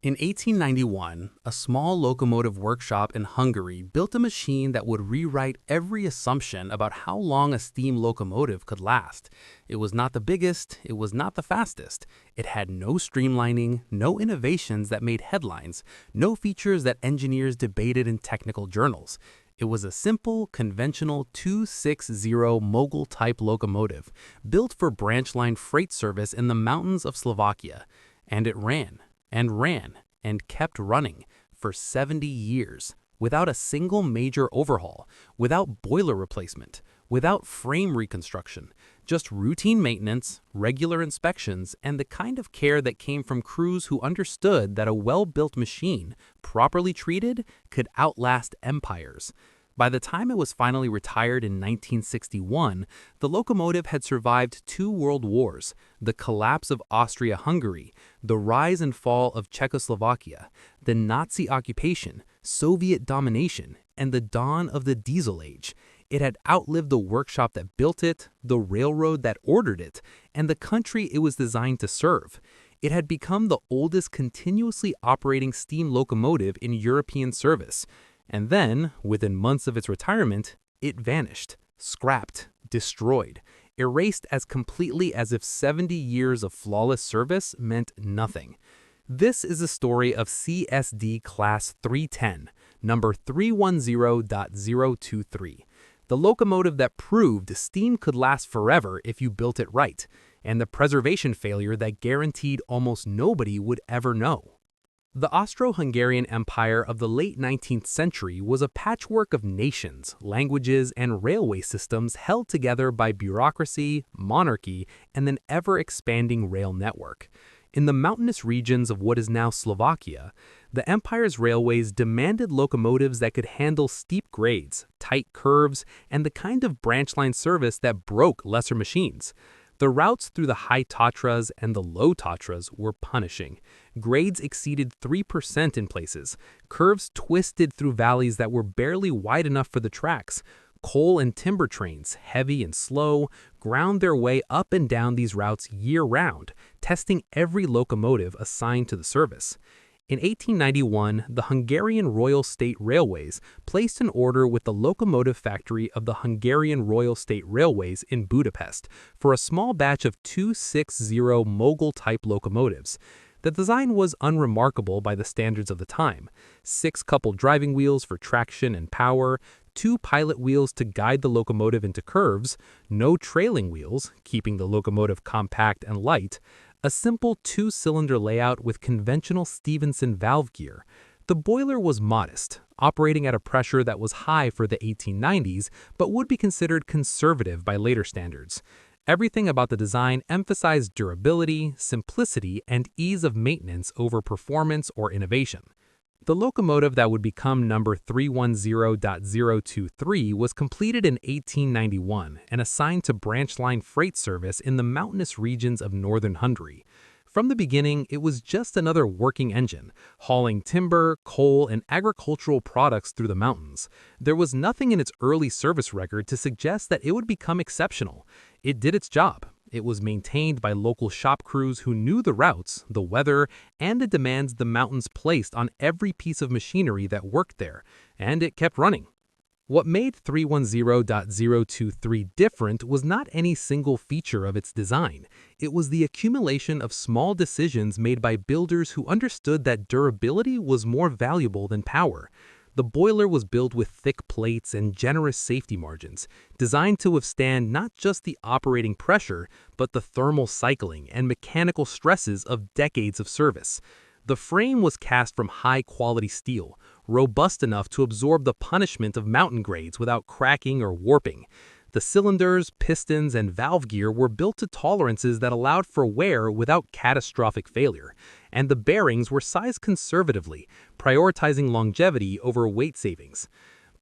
In 1891, a small locomotive workshop in Hungary built a machine that would rewrite every assumption about how long a steam locomotive could last. It was not the biggest, it was not the fastest. It had no streamlining, no innovations that made headlines, no features that engineers debated in technical journals. It was a simple, conventional 260 mogul-type locomotive built for branch line freight service in the mountains of Slovakia. And it ran and kept running for 70 years without a single major overhaul, without boiler replacement, without frame reconstruction, just routine maintenance, regular inspections, and the kind of care that came from crews who understood that a well-built machine, properly treated, could outlast empires. By the time it was finally retired in 1961, the locomotive had survived 2 world wars, the collapse of Austria-Hungary, the rise and fall of Czechoslovakia, the Nazi occupation, Soviet domination, and the dawn of the diesel age. It had outlived the workshop that built it, the railroad that ordered it, and the country it was designed to serve. It had become the oldest continuously operating steam locomotive in European service. And then, within months of its retirement, it vanished, scrapped, destroyed, erased as completely as if 70 years of flawless service meant nothing. This is the story of CSD Class 310, number 310.023, the locomotive that proved steam could last forever if you built it right, and the preservation failure that guaranteed almost nobody would ever know. The Austro-Hungarian Empire of the late 19th century was a patchwork of nations, languages, and railway systems held together by bureaucracy, monarchy, and an ever-expanding rail network. In the mountainous regions of what is now Slovakia, the empire's railways demanded locomotives that could handle steep grades, tight curves, and the kind of branch line service that broke lesser machines. The routes through the high Tatras and the low Tatras were punishing. Grades exceeded 3% in places. Curves twisted through valleys that were barely wide enough for the tracks. Coal and timber trains, heavy and slow, ground their way up and down these routes year-round, testing every locomotive assigned to the service. In 1891, the Hungarian Royal State Railways placed an order with the locomotive factory of the Hungarian Royal State Railways in Budapest for a small batch of 260 mogul-type locomotives. The design was unremarkable by the standards of the time. 6 coupled driving wheels for traction and power, 2 pilot wheels to guide the locomotive into curves, no trailing wheels, keeping the locomotive compact and light, a simple 2-cylinder layout with conventional Stephenson valve gear. The boiler was modest, operating at a pressure that was high for the 1890s, but would be considered conservative by later standards. Everything about the design emphasized durability, simplicity, and ease of maintenance over performance or innovation. The locomotive that would become number 310.023 was completed in 1891 and assigned to branch line freight service in the mountainous regions of northern Hungary. From the beginning, it was just another working engine, hauling timber, coal, and agricultural products through the mountains. There was nothing in its early service record to suggest that it would become exceptional. It did its job. It was maintained by local shop crews who knew the routes, the weather, and the demands the mountains placed on every piece of machinery that worked there, and it kept running. What made 310.023 different was not any single feature of its design. It was the accumulation of small decisions made by builders who understood that durability was more valuable than power. The boiler was built with thick plates and generous safety margins, designed to withstand not just the operating pressure, but the thermal cycling and mechanical stresses of decades of service. The frame was cast from high-quality steel, robust enough to absorb the punishment of mountain grades without cracking or warping. The cylinders, pistons, and valve gear were built to tolerances that allowed for wear without catastrophic failure, and the bearings were sized conservatively, prioritizing longevity over weight savings.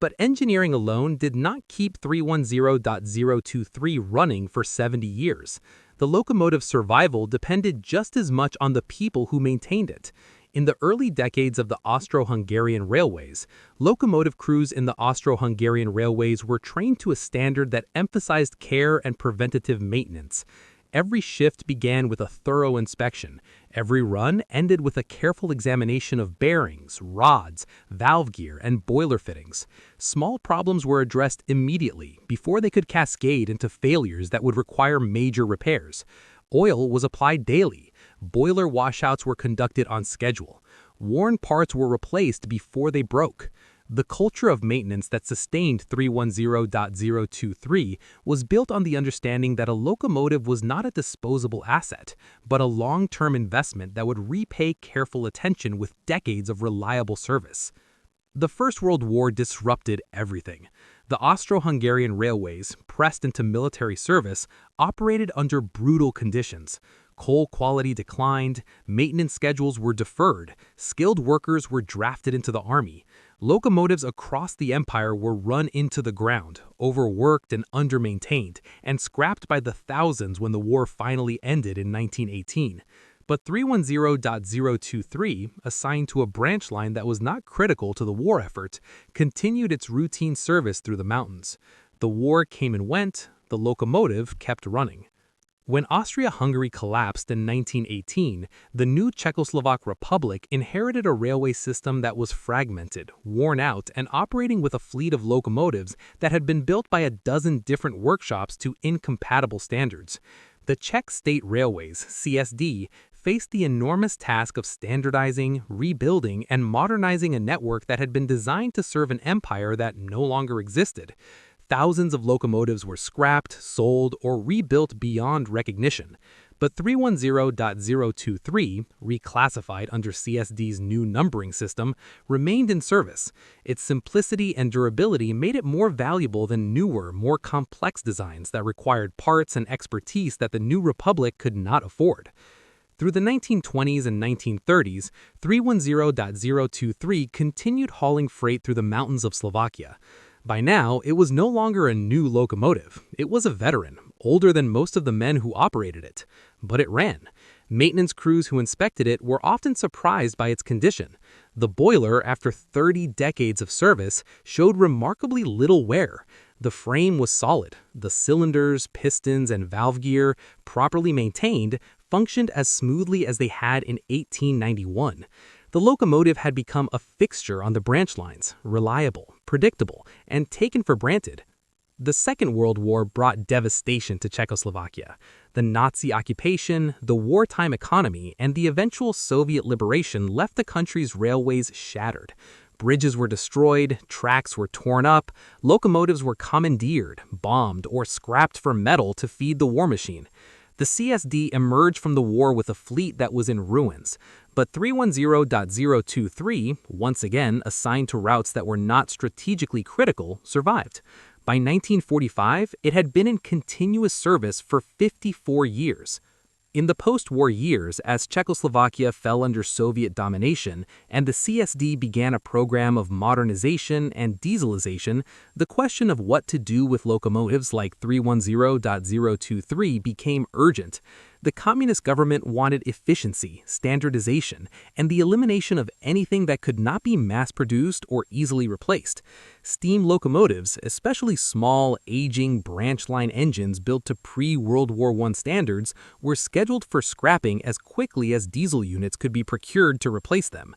But engineering alone did not keep 310.023 running for 70 years. The locomotive's survival depended just as much on the people who maintained it. In the early decades of the Austro-Hungarian railways, locomotive crews in the Austro-Hungarian railways were trained to a standard that emphasized care and preventative maintenance. Every shift began with a thorough inspection. Every run ended with a careful examination of bearings, rods, valve gear, and boiler fittings. Small problems were addressed immediately before they could cascade into failures that would require major repairs. Oil was applied daily. Boiler washouts were conducted on schedule. Worn parts were replaced before they broke. The culture of maintenance that sustained 310.023 was built on the understanding that a locomotive was not a disposable asset, but a long-term investment that would repay careful attention with decades of reliable service. The First World War disrupted everything. The Austro-Hungarian railways, pressed into military service, operated under brutal conditions. Coal quality declined, maintenance schedules were deferred, skilled workers were drafted into the army. Locomotives across the empire were run into the ground, overworked and undermaintained, and scrapped by the thousands when the war finally ended in 1918. But 310.023, assigned to a branch line that was not critical to the war effort, continued its routine service through the mountains. The war came and went, the locomotive kept running. When Austria-Hungary collapsed in 1918, the new Czechoslovak Republic inherited a railway system that was fragmented, worn out, and operating with a fleet of locomotives that had been built by a dozen different workshops to incompatible standards. The Czech State Railways, CSD, faced the enormous task of standardizing, rebuilding, and modernizing a network that had been designed to serve an empire that no longer existed. Thousands of locomotives were scrapped, sold, or rebuilt beyond recognition. But 310.023, reclassified under CSD's new numbering system, remained in service. Its simplicity and durability made it more valuable than newer, more complex designs that required parts and expertise that the new republic could not afford. Through the 1920s and 1930s, 310.023 continued hauling freight through the mountains of Slovakia. By now, it was no longer a new locomotive. It was a veteran, older than most of the men who operated it. But it ran. Maintenance crews who inspected it were often surprised by its condition. The boiler, after 30 decades of service, showed remarkably little wear. The frame was solid. The cylinders, pistons, and valve gear, properly maintained, functioned as smoothly as they had in 1891. The locomotive had become a fixture on the branch lines, reliable, predictable, and taken for granted. The Second World War brought devastation to Czechoslovakia. The Nazi occupation, the wartime economy, and the eventual Soviet liberation left the country's railways shattered. Bridges were destroyed, tracks were torn up, locomotives were commandeered, bombed, or scrapped for metal to feed the war machine. The CSD emerged from the war with a fleet that was in ruins, but 310.023, once again assigned to routes that were not strategically critical, survived. By 1945, it had been in continuous service for 54 years. In the post-war years, as Czechoslovakia fell under Soviet domination and the CSD began a program of modernization and dieselization, the question of what to do with locomotives like 310.023 became urgent. The communist government wanted efficiency, standardization, and the elimination of anything that could not be mass-produced or easily replaced. Steam locomotives, especially small, aging branch line engines built to pre-World War I standards, were scheduled for scrapping as quickly as diesel units could be procured to replace them.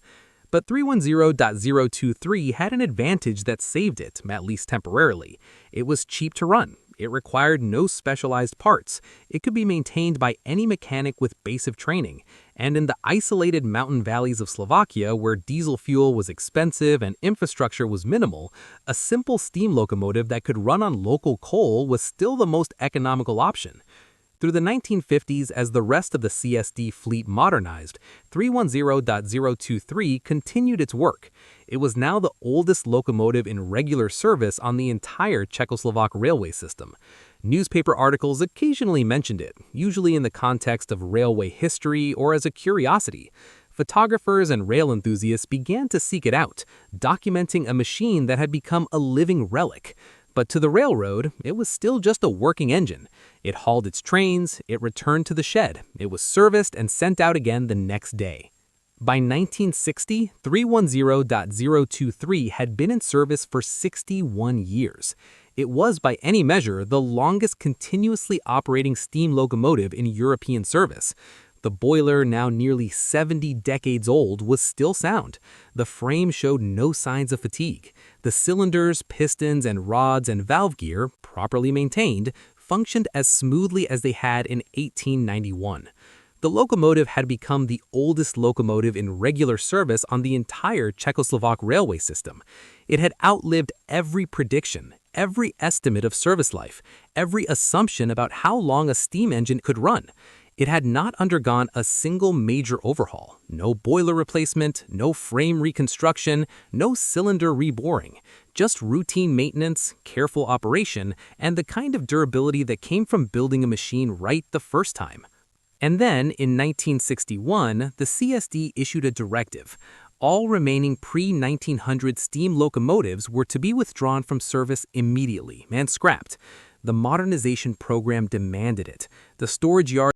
But 310.023 had an advantage that saved it, at least temporarily. It was cheap to run. It required no specialized parts. It could be maintained by any mechanic with basic training. And in the isolated mountain valleys of Slovakia, where diesel fuel was expensive and infrastructure was minimal, a simple steam locomotive that could run on local coal was still the most economical option. Through the 1950s, as the rest of the CSD fleet modernized, 310.023 continued its work. It was now the oldest locomotive in regular service on the entire Czechoslovak railway system. Newspaper articles occasionally mentioned it, usually in the context of railway history or as a curiosity. Photographers and rail enthusiasts began to seek it out, documenting a machine that had become a living relic. But to the railroad, it was still just a working engine. It hauled its trains, it returned to the shed, it was serviced and sent out again the next day. By 1960, 310.023 had been in service for 61 years. It was, by any measure, the longest continuously operating steam locomotive in European service. The boiler, now nearly 70 decades old, was still sound. The frame showed no signs of fatigue. The cylinders, pistons, and rods and valve gear, properly maintained, functioned as smoothly as they had in 1891. The locomotive had become the oldest locomotive in regular service on the entire Czechoslovak railway system. It had outlived every prediction, every estimate of service life, every assumption about how long a steam engine could run. It had not undergone a single major overhaul, no boiler replacement, no frame reconstruction, no cylinder reboring, just routine maintenance, careful operation, and the kind of durability that came from building a machine right the first time. And then, in 1961, the CSD issued a directive. All remaining pre-1900 steam locomotives were to be withdrawn from service immediately and scrapped. The modernization program demanded it. The storage yard